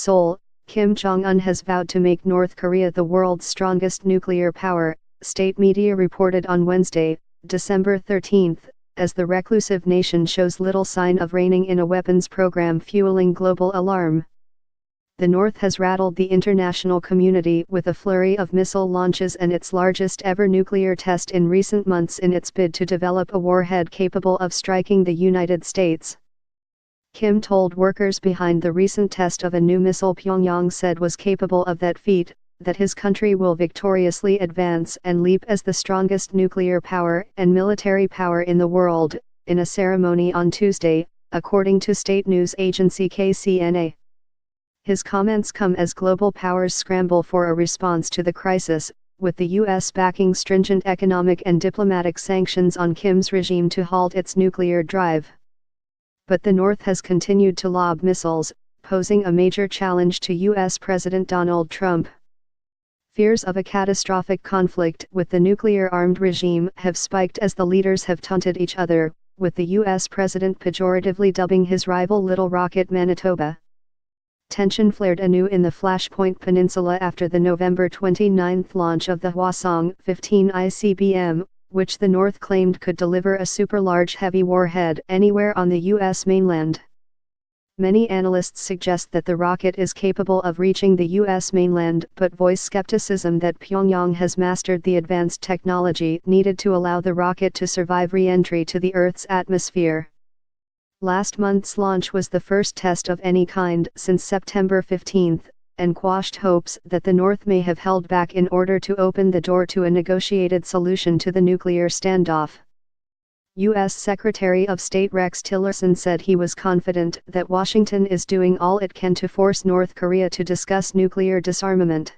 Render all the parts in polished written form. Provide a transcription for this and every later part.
Seoul, Kim Jong-un has vowed to make North Korea the world's strongest nuclear power, state media reported on Wednesday, December 13, as the reclusive nation shows little sign of reining in a weapons program fueling global alarm. The North has rattled the international community with a flurry of missile launches and its largest ever nuclear test in recent months in its bid to develop a warhead capable of striking the United States. Kim told workers behind the recent test of a new missile Pyongyang said was capable of that feat, that his country will victoriously advance and leap as the strongest nuclear power and military power in the world, in a ceremony on Tuesday, according to state news agency KCNA. His comments come as global powers scramble for a response to the crisis, with the U.S. backing stringent economic and diplomatic sanctions on Kim's regime to halt its nuclear drive. But the North has continued to lob missiles, posing a major challenge to U.S. President Donald Trump. Fears of a catastrophic conflict with the nuclear-armed regime have spiked as the leaders have taunted each other, with the U.S. president pejoratively dubbing his rival Little Rocket Manitoba. Tension flared anew in the Flashpoint Peninsula after the November 29 launch of the Hwasong-15 ICBM, which the North claimed could deliver a super-large heavy warhead anywhere on the U.S. mainland. Many analysts suggest that the rocket is capable of reaching the U.S. mainland but voice skepticism that Pyongyang has mastered the advanced technology needed to allow the rocket to survive re-entry to the Earth's atmosphere. Last month's launch was the first test of any kind since September 15, and quashed hopes that the North may have held back in order to open the door to a negotiated solution to the nuclear standoff. U.S. Secretary of State Rex Tillerson said he was confident that Washington is doing all it can to force North Korea to discuss nuclear disarmament.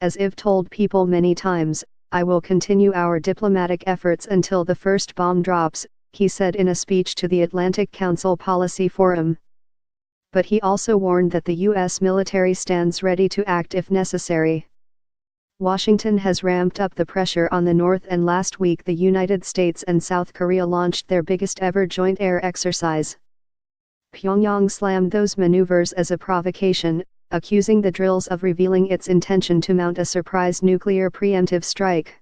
As I've told people many times, I will continue our diplomatic efforts until the first bomb drops, he said in a speech to the Atlantic Council Policy Forum. But he also warned that the U.S. military stands ready to act if necessary. Washington has ramped up the pressure on the North, and last week the United States and South Korea launched their biggest ever joint air exercise. Pyongyang slammed those maneuvers as a provocation, accusing the drills of revealing its intention to mount a surprise nuclear preemptive strike.